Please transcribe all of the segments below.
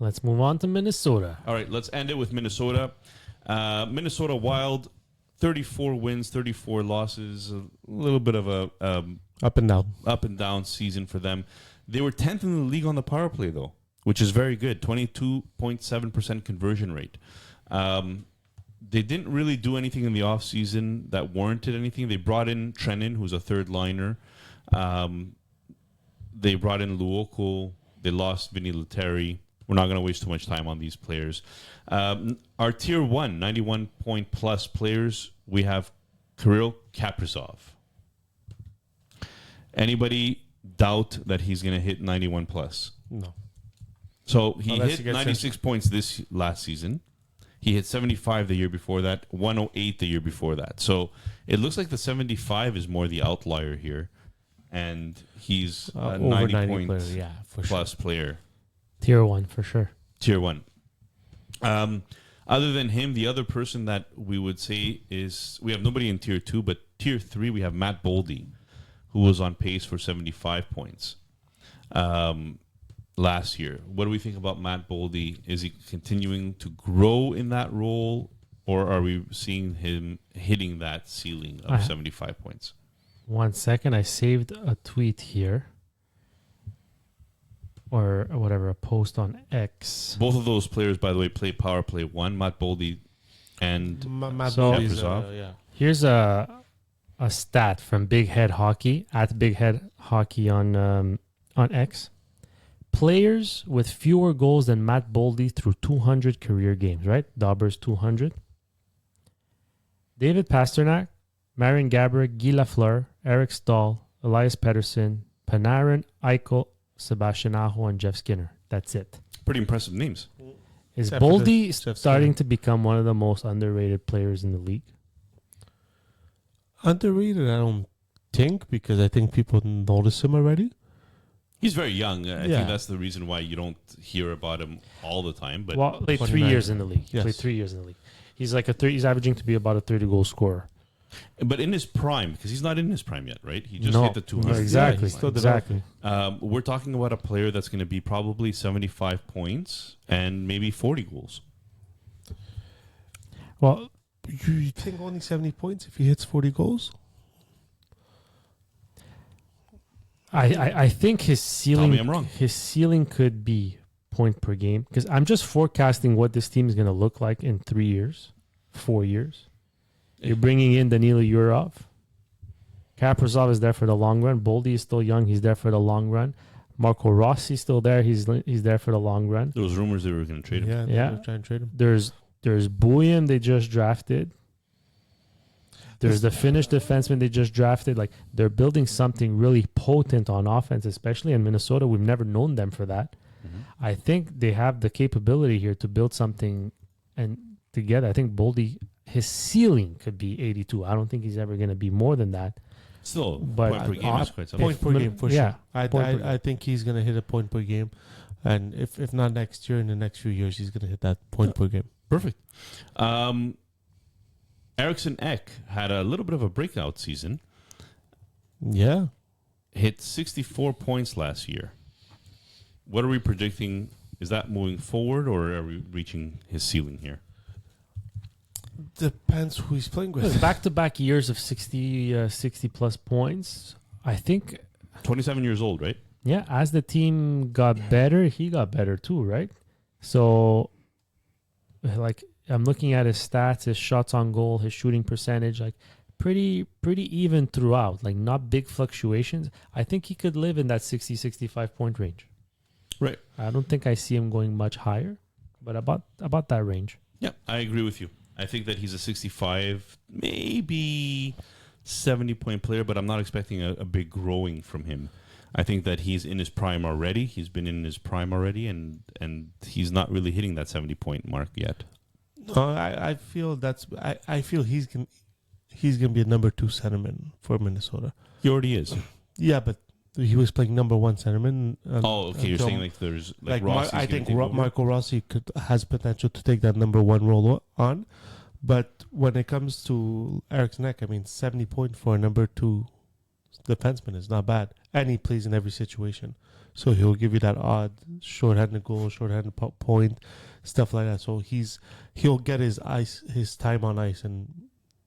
Let's move on to Minnesota. All right, let's end it with Minnesota. Minnesota Wild, 34 wins, 34 losses. A little bit of a Up and down season for them. They were 10th in the league on the power play, though, which is very good. 22.7% conversion rate. They didn't really do anything in the offseason that warranted anything. They brought in Trenin, who's a third liner. They brought in Luoko. They lost Vinny Lettieri. We're not going to waste too much time on these players. Our tier 1, 91-point plus players, we have Kirill Kaprizov. Anybody doubt that he's going to hit 91 plus? No. So he Unless hit he gets 96 points this last season. He hit 75 the year before that, 108 the year before that. So it looks like the 75 is more the outlier here. And he's a 90 point player, yeah, for plus sure. player. Tier 1, for sure. Tier 1. Other than him, the other person that we would say is, we have nobody in tier 2, but tier 3, we have Matt Boldy, who was on pace for 75 points last year. What do we think about Matt Boldy? Is he continuing to grow in that role, or are we seeing him hitting that ceiling of 75 points? 1 second. I saved a tweet here. Or whatever, a post on X. Both of those players, by the way, play power play 1, Matt Boldy and Matt So- Boldy's, Kaprizov. yeah. Here's a stat from Big Head Hockey, at Big Head Hockey on X. Players with fewer goals than Matt Boldy through 200 career games, right? Dauber's 200. David Pasternak, Marian Gaborik, Guy Lafleur, Eric Stahl, Elias Pettersson, Panarin, Eichel, Sebastian Aho, and Jeff Skinner. That's it. pretty impressive names. Is Except for Boldy Jeff starting Skinner. to become one of the most underrated players in the league? Underrated, I don't think, because I think people notice him already. He's very young. I Yeah. think that's the reason why you don't hear about him all the time. But Well, played 3 29. years in the league. Yes. Played 3 years in the league. He's like he's averaging to be about a 30-goal scorer. in his prime, because he's not in his prime yet, right? He just No. hit the 200. No, exactly. he's still Exactly. We're talking about a player that's going to be probably 75 points and maybe 40 goals. Well, You think only 70 points if he hits 40 goals? I think his ceiling. me I'm wrong. His ceiling could be point per game, because I'm just forecasting what this team is going to look like in 3 years, 4 years. You're bringing in Danilo Yurov. Kaprizov is there for the long run. Boldy is still young. He's there for the long run. Marco Rossi's still there. He's there for the long run. There was rumors they were going to trade him. Yeah, Yeah. they're trying to trade him. There's Bouillon they just drafted. There's the Finnish defenseman they just drafted. Like, they're building something really potent on offense, especially in Minnesota. We've never known them for that. Mm-hmm. I think they have the capability here to build something and together. I think Boldy, his ceiling could be 82. I don't think he's ever going to be more than that. Still, But point per game is quite something. Point per game, for yeah, sure. point per game. I think he's going to hit a point per game. And if not next year, in the next few years, he's going to hit that point per game. Perfect. Eriksson Ek had a little bit of a breakout season. Yeah. Hit 64 points last year. What are we predicting? Is that moving forward, or are we reaching his ceiling here? Depends who he's playing with. Back-to-back years of 60 plus points. I think, 27 years old, right? yeah, as the team got better, he got better too, right? So, like, I'm looking at his stats, his shots on goal, his shooting percentage, like pretty even throughout, like not big fluctuations. I think he could live in that 60-65 point range. Right. I don't think I see him going much higher, but about that range. Yeah, I agree with you. I think that he's a 65, maybe 70-point player, but I'm not expecting a big growing from him. I think that he's in his prime already. He's been in his prime already, and he's not really hitting that 70-point mark yet. No, I feel I feel he's gonna be a number 2 centerman for Minnesota. He already is. Yeah, but he was playing number 1 centerman. Okay. You're saying like there's like Rossi's I gonna think take over? Marco Rossi has potential to take that number 1 role on, but when it comes to Eriksson Ek, I mean 70 points for a number 2 defenseman is not bad, and he plays in every situation. So he'll give you that odd shorthanded goal, shorthanded point, stuff like that. So he'll get his time on ice, and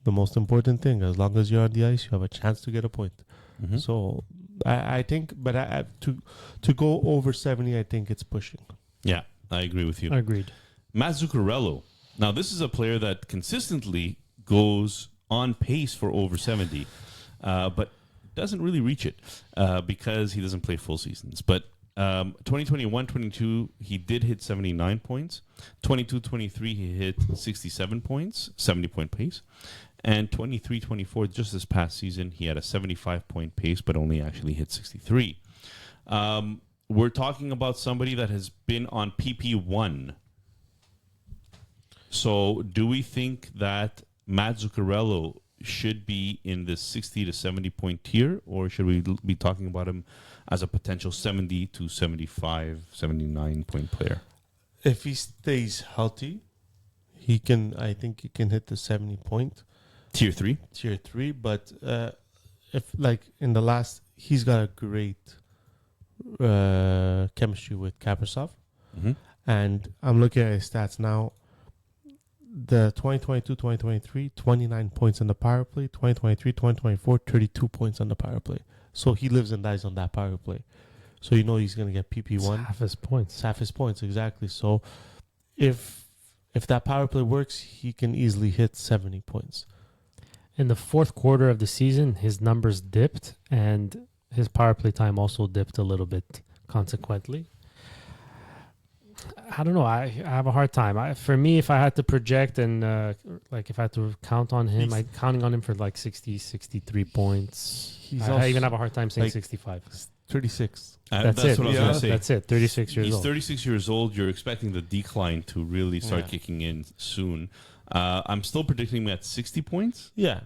the most important thing, as long as you're on the ice, you have a chance to get a point. Mhm. So I think, but to go over 70, I think it's pushing. Yeah, I agree with you. Agreed. Matt Zuccarello. Now, this is a player that consistently goes on pace for over 70, but doesn't really reach it because he doesn't play full seasons. But 2021-22, he did hit 79 points. 22-23, he hit 67 points, 70-point pace. And 23-24, just this past season, he had a 75-point pace, but only actually hit 63. We're talking about somebody that has been on PP1. So do we think that Matt Zuccarello should be in the 60 to 70-point tier, or should we be talking about him as a potential 70 to 75, 79-point player? If he stays healthy, I think he can hit the 70-point. Tier 3? Tier 3, but if like in the last, he's got a great chemistry with Kaprizov, Mm-hmm. and I'm looking at his stats now. The 2022-2023, 29 points on the power play. 2023-2024, 32 points on the power play. So he lives and dies on that power play. So you know he's going to get PP1. Half his points. It's half his points, exactly. So if that power play works, he can easily hit 70 points. In the fourth quarter of the season, his numbers dipped, and his power play time also dipped a little bit consequently. I don't know. I have a hard time. For me, if I had to project and if I had to count on him, I'm counting on him for like 60, 63 points. I even have a hard time saying like 65. 36. That's What it. I was going to say. That's it. 36 years He's old. 36 years old. You're expecting the decline to really start kicking in soon. I'm still predicting him at 60 points. Yeah.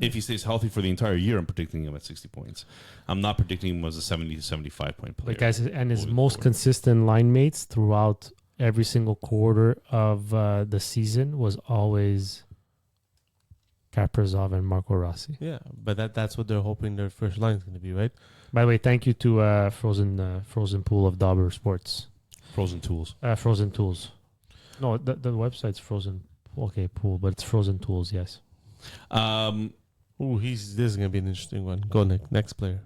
If he stays healthy for the entire year, I'm predicting him at 60 points. I'm not predicting him as a 70 to 75 point player. But guys, and his moving most forward. consistent line mates throughout every single quarter of the season was always Kaprizov and Marco Rossi. Yeah, but that's what they're hoping their first line is going to be, right? By the way, thank you to Frozen Pool of Dauber Sports. Frozen Tools. Frozen Tools. No, the website's Frozen. Okay, Pool, but it's Frozen Tools. Yes. Ooh, this is going to be an interesting one. Go next player.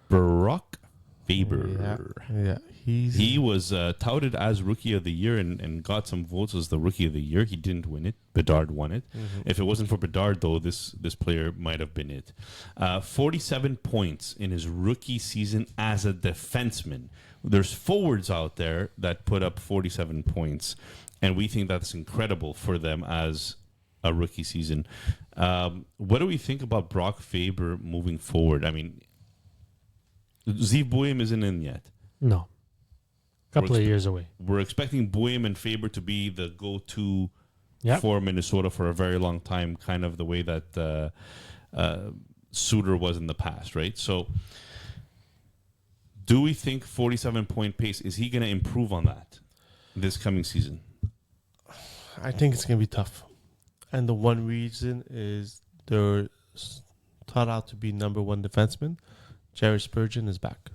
Brock Faber. Yeah. He was touted as Rookie of the Year and got some votes as the Rookie of the Year. He didn't win it. Bedard won it. Mhm. If it wasn't for Bedard, though, this player might have been it. 47 points in his rookie season as a defenseman. There's forwards out there that put up 47 points, and we think that's incredible for them as a rookie season. What do we think about Brock Faber moving forward? I mean, Ziv Buim isn't in yet. No. Couple of years away. We're expecting Buim and Faber to be the go-to Yep. for Minnesota for a very long time, kind of the way that Suter was in the past, right? So do we think 47-point pace, is he going to improve on that this coming season? I think it's going to be tough. And the one reason is they're taught out to be number one defenseman. Jared Spurgeon is back.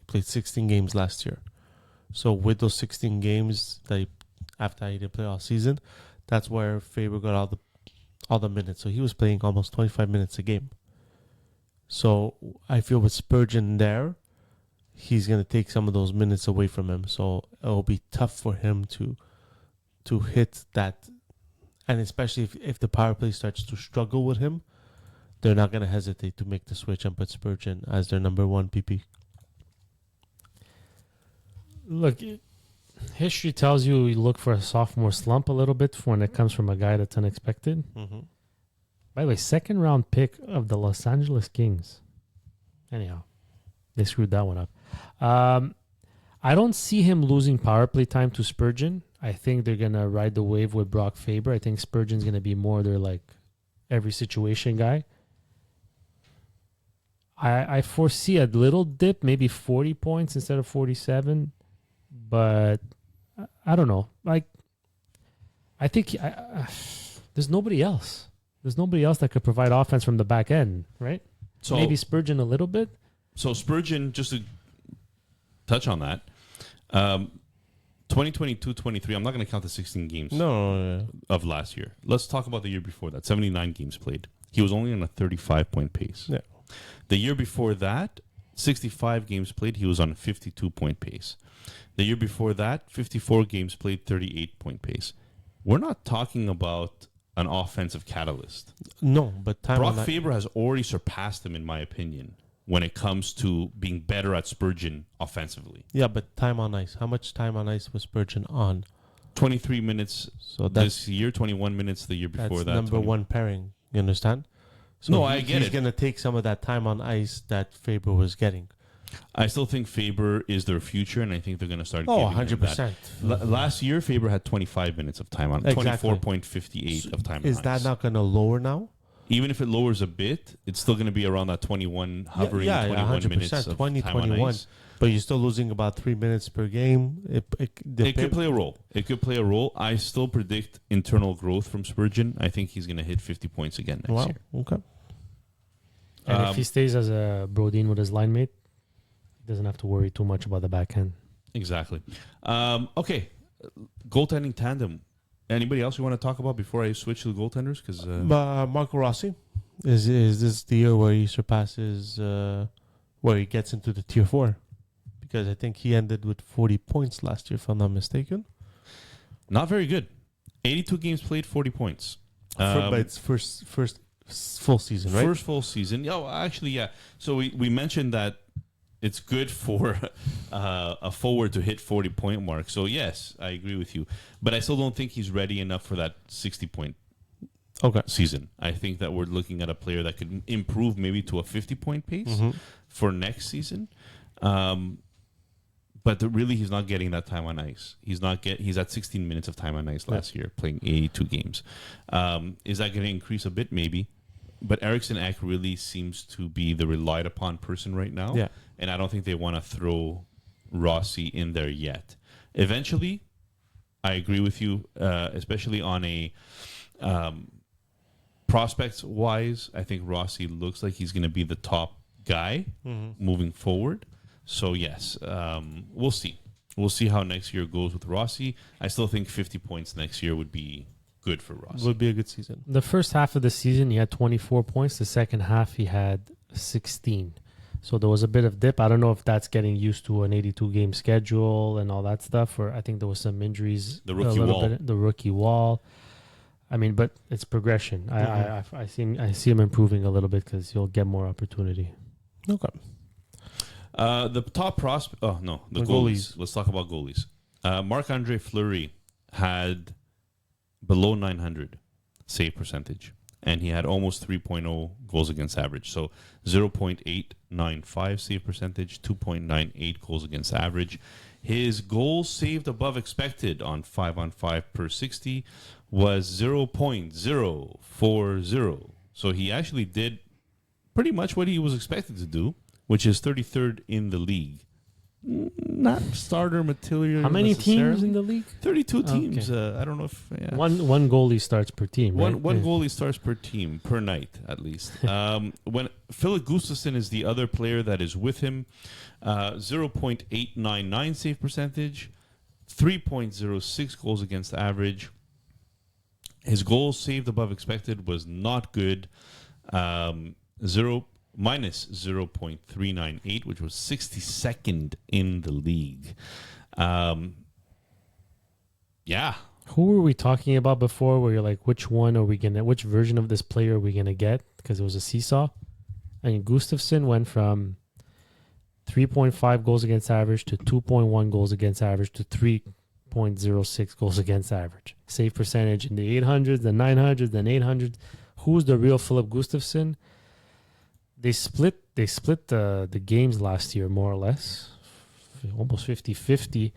He played 16 games last year. So with those 16 games that after he didn't play all season, that's where Faber got all the minutes. So he was playing almost 25 minutes a game. So I feel with Spurgeon there, he's going to take some of those minutes away from him. So it'll be tough for him to hit that. And especially if the power play starts to struggle with him, they're not going to hesitate to make the switch and put Spurgeon as their number one PP. Look, history tells you look for a sophomore slump a little bit when it comes from a guy that's unexpected. Mm-hmm. By the way, second round pick of the Los Angeles Kings. Anyhow, they screwed that one up. I don't see him losing power play time to Spurgeon. I think they're going to ride the wave with Brock Faber. I think Spurgeon's going to be more their like every situation guy. I foresee a little dip, maybe 40 points instead of 47. But I don't know. Like, I think there's nobody else. There's nobody else that could provide offense from the back end, right? So Maybe Spurgeon a little bit. So Spurgeon, just to touch on that. 2022-23, I'm not going to count the 16 games No. of last year. Let's talk about the year before that. 79 games played. He was only on a 35-point pace. Yeah. The year before that, 65 games played. He was on a 52-point pace. The year before that, 54 games played, 38-point pace. We're not talking about an offensive catalyst. No, but time Brock on Faber has already surpassed him, in my opinion, when it comes to being better at Spurgeon offensively. Yeah, but time on ice. How much time on ice was Spurgeon on? 23 minutes So that's this year, 21 minutes the year before that's that. number 20 one pairing. You understand? So No, I get he's it. going to take some of that time on ice that Faber was getting. I still think Faber is their future, and I think they're going to start Oh, giving him that. 100%. Last year, Faber had 25 minutes of time on, Exactly. 24.58 of time Is on that ice. not going to lower now? Even if it lowers a bit, it's still going to be around that 21, hovering 21 minutes of 20, time on 21. ice. But you're still losing about 3 minutes per game. It could play a role. It could play a role. I still predict internal growth from Spurgeon. I think he's going to hit 50 points again next Wow. year. Okay. And if he stays as a Brodin with his line mate, he doesn't have to worry too much about the backhand. Exactly. Okay. Goaltending tandem. Anybody else you want to talk about before I switch to the goaltenders? Because Marco Rossi, is this the year where he surpasses, where he gets into the tier 4? Because I think he ended with 40 points last year, if I'm not mistaken. not very good. 82 games played, 40 points. But it's first full season, right? First full season. Oh, actually, yeah. So we mentioned that it's good for a forward to hit 40-point mark. So, yes, I agree with you. But I still don't think he's ready enough for that 60-point Okay. season. I think that we're looking at a player that could improve maybe to a 50-point pace Mhm. for next season. But really, he's not getting that time on ice. He's at 16 minutes of time on ice last year, playing 82 games. Is that going to increase a bit? Maybe. But Eriksson Ek really seems to be the relied upon person right now. Yeah. And I don't think they want to throw Rossi in there yet. Eventually, I agree with you, especially on a prospects wise. I think Rossi looks like he's going to be the top guy moving forward. So, yes, we'll see. We'll see how next year goes with Rossi. I still think 50 points next year would be good for Rossi. Would be a good season. The first half of the season, he had 24 points. The second half, he had 16. So there was a bit of dip. I don't know if that's getting used to an 82-game schedule and all that stuff, or I think there was some injuries. The rookie wall. The rookie wall. I mean, but it's progression. I see him improving a little bit because he'll get more opportunity. Okay. The top prospect. Oh no, the The goalies. goalies. Let's talk about goalies. Marc-Andre Fleury had below 900 save percentage, and he had almost 3.0 goals against average. So 0.895 save percentage, 2.98 goals against average. His goals saved above expected on 5-on-5 per 60 was 0.040. So he actually did pretty much what he was expected to do, which is 33rd in the league. Not starter material. How many teams necessarily. in the league? 32 teams. I don't know if One goalie starts per team. Right? one Yeah. goalie starts per team per night at least. When Philip Gustafsson is the other player that is with him, 0.899 save percentage, 3.06 goals against average. His goals saved above expected was not good. Minus 0.398, which was 62nd in the league. Yeah. Who were we talking about before? Where you're like, which version of this player are we gonna get? Because it was a seesaw. I mean, Gustafsson went from 3.5 goals against average to 2.1 goals against average to 3.06 goals against average. Save percentage in the 800s, the 900s, then 800s. Who's the real Philip Gustafsson? They split the games last year, more or less, almost 50-50.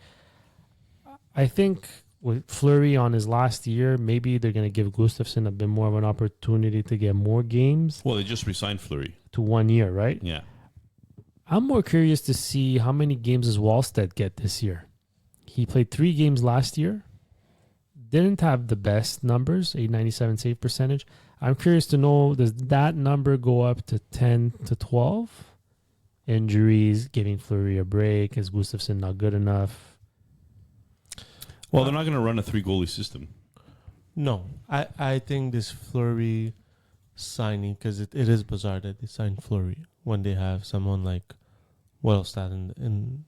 I think with Fleury on his last year, maybe they're going to give Gustafsson a bit more of an opportunity to get more games Well, they just re-signed Fleury. to 1 year, right? Yeah. I'm more curious to see how many games does Wallstedt get this year. He played 3 games last year, didn't have the best numbers, 897 save percentage. I'm curious to know, does that number go up to 10 to 12? injuries, giving Fleury a break? Is Gustafsson not good enough? Well, they're not going to run a 3-goalie system. No, I think this Fleury signing, because it is bizarre that they signed Fleury when they have someone like Wellstad in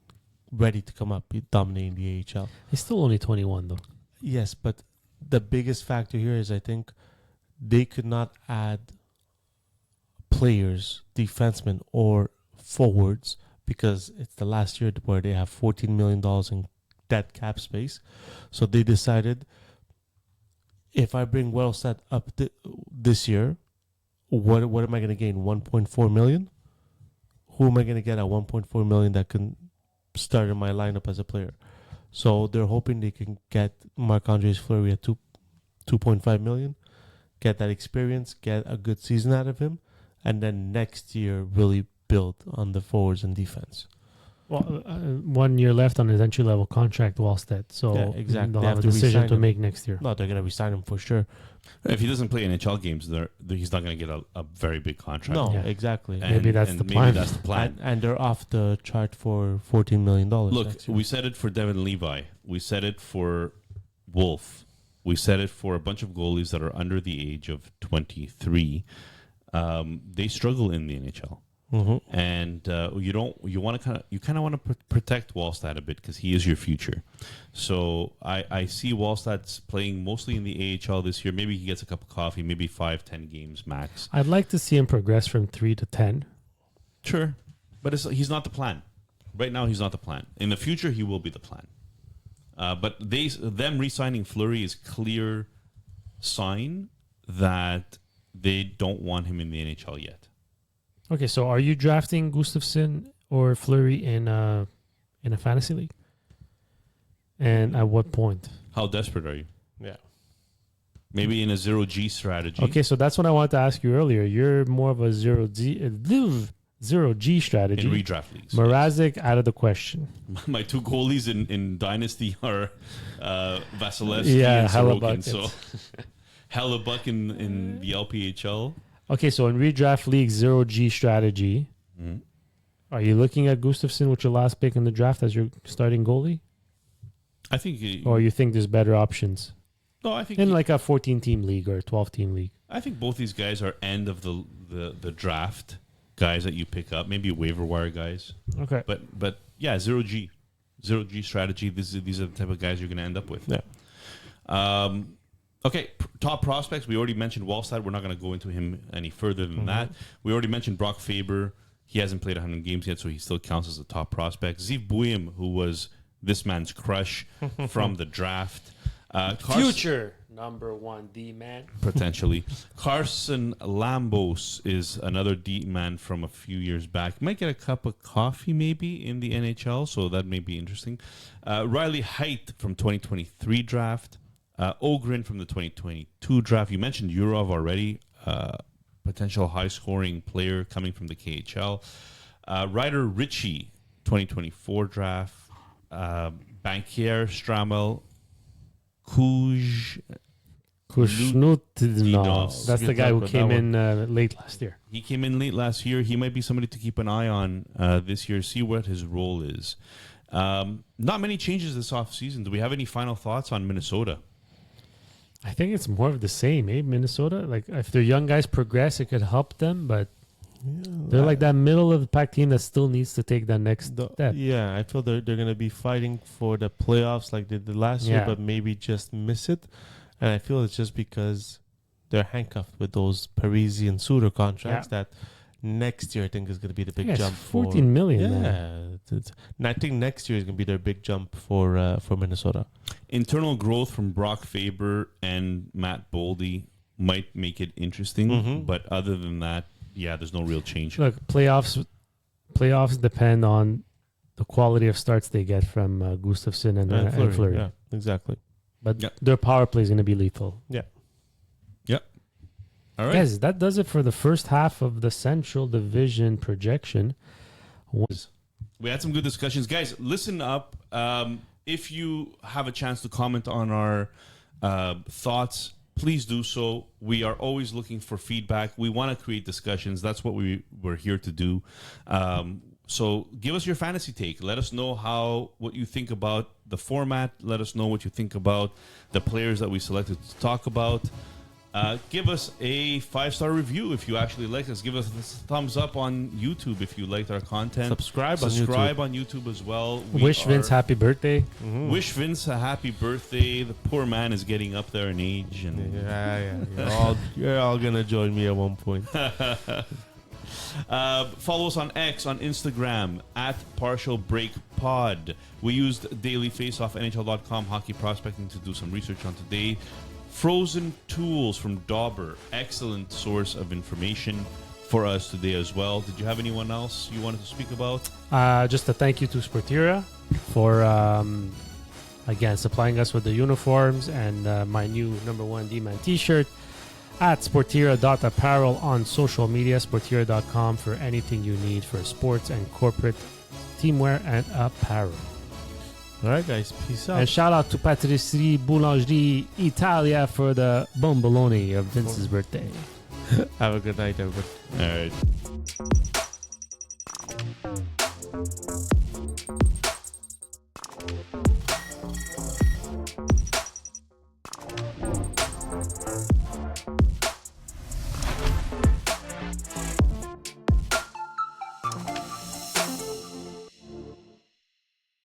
ready to come up, dominating the AHL. He's still only 21, though. Yes, but the biggest factor here is I think they could not add players, defensemen, or forwards because it's the last year where they have $14 million in dead cap space. So they decided, if I bring Wellstad up this year, what am I going to gain? 1.4 million? Who am I going to get at 1.4 million that can start in my lineup as a player? So they're hoping they can get Marc-Andre Fleury at 2.5 million, get that experience, get a good season out of him, and then next year really build on the forwards and defense. Well, 1 year left on his entry-level contract, Wallstead. So Yeah, exactly. they'll They have have a to decision re-sign to him. make next year. No, they're going to resign him for sure. If he doesn't play NHL games, he's not going to get a very big contract. No, Yeah. exactly. And- Maybe that's and the maybe plan. that's the plan. And they're off the chart for $14 million. Look, next year. we said it for Devin Levi. We said it for Wolf. We said it for a bunch of goalies that are under the age of 23. They struggle in the NHL. Mm-hmm. And you want to protect Wallstad a bit because he is your future. So I see Wallstad playing mostly in the AHL this year. Maybe he gets a cup of coffee, maybe 5-10 games max. I'd like to see him progress from 3 to 10. Sure, but he's not the plan. Right now, he's not the plan. In the future, he will be the plan. But them re-signing Fleury is clear sign that they don't want him in the NHL yet. Okay, so are you drafting Gustafsson or Fleury in a fantasy league? And at what point? How desperate are you? Yeah. Maybe in a 0G strategy. Okay, so that's what I wanted to ask you earlier. You're more of a 0G strategy. In redraft leagues. Mrazek out of the question. My 2 goalies in Dynasty are Vasilevsky Yeah, and Sorokin. Hellebuck. So Hellebuck in the LPHL. Okay, so in redraft league 0G strategy, Mhm. are you looking at Gustafsson with your last pick in the draft as your starting goalie? I think. Or you think there's better options? No, I think. In like a 14-team league or a 12-team league. I think both these guys are end of the draft guys that you pick up. Maybe waiver wire guys. Okay. But yeah, 0G strategy. These are the type of guys you're going to end up with. Yeah. Okay, top prospects. We already mentioned Wallstad. We're not going to go into him any further than that. We already mentioned Brock Faber. He hasn't played 100 games yet, so he still counts as a top prospect. Ziv Buim, who was this man's crush from the draft. Future number 1 D man. Potentially. Carson Lambos is another D man from a few years back. Might get a cup of coffee maybe in the NHL, so that may be interesting. Riley Height from 2023 draft. Ogren from the 2022 draft. You mentioned Yurov already. Potential high-scoring player coming from the KHL. Ryder Ritchie, 2024 draft. Bankier, Stramel, Kushnutdinov. That's the guy who Good came luck in late last year. He came in late last year. He might be somebody to keep an eye on this year, see what his role is. Not many changes this offseason. Do we have any final thoughts on Minnesota? I think it's more of the same, eh? Minnesota. Like, if their young guys progress, it could help them, but they're like that middle of the pack team that still needs to take that next step. Yeah, I feel they're going to be fighting for the playoffs like they did last year, Yeah. but maybe just miss it. And I feel it's just because they're handcuffed with those Parisi and Suter contracts that next year I think is going to be the big Yes, jump. 14 million. man. Yeah, and I think next year is going to be their big jump for Minnesota. Internal growth from Brock Faber and Matt Boldy might make it interesting, Mhm. but other than that, yeah, there's no real change. Look, playoffs depend on the quality of starts they get from Gustafsson and Fleury. Yeah, exactly. But Yeah. their power play is going to be lethal. All right. Guys, that does it for the first half of the Central Division projection. We had some good discussions. Guys, listen up. If you have a chance to comment on our thoughts, please do so. We are always looking for feedback. We want to create discussions. That's what we're here to do. So give us your fantasy take. Let us know what you think about the format. Let us know what you think about the players that we selected to talk about. Give us a 5-star review if you actually liked us. Give us a thumbs up on YouTube if you liked our content. Subscribe on YouTube as well. Wish Vince happy birthday. Wish Vince a happy birthday. The poor man is getting up there in age, and You're all gonna join me at one point. follow us on X, on Instagram at Partial Break Pod. We used Daily Faceoff, NHL.com, Hockey Prospecting to do some research on today. Frozen tools from Dauber, excellent source of information for us today as well. Did you have anyone else you wanted to speak about? Just a thank you to Sportira for again supplying us with the uniforms and my new #1 D-Man t-shirt at Sportira.apparel on social media, Sportira.com for anything you need for sports and corporate teamwear and apparel. All right, guys. Peace out. And shout out to Patisserie Boulangerie Italia for the bomboloni of Vince's birthday. Have a good night, everybody. All right.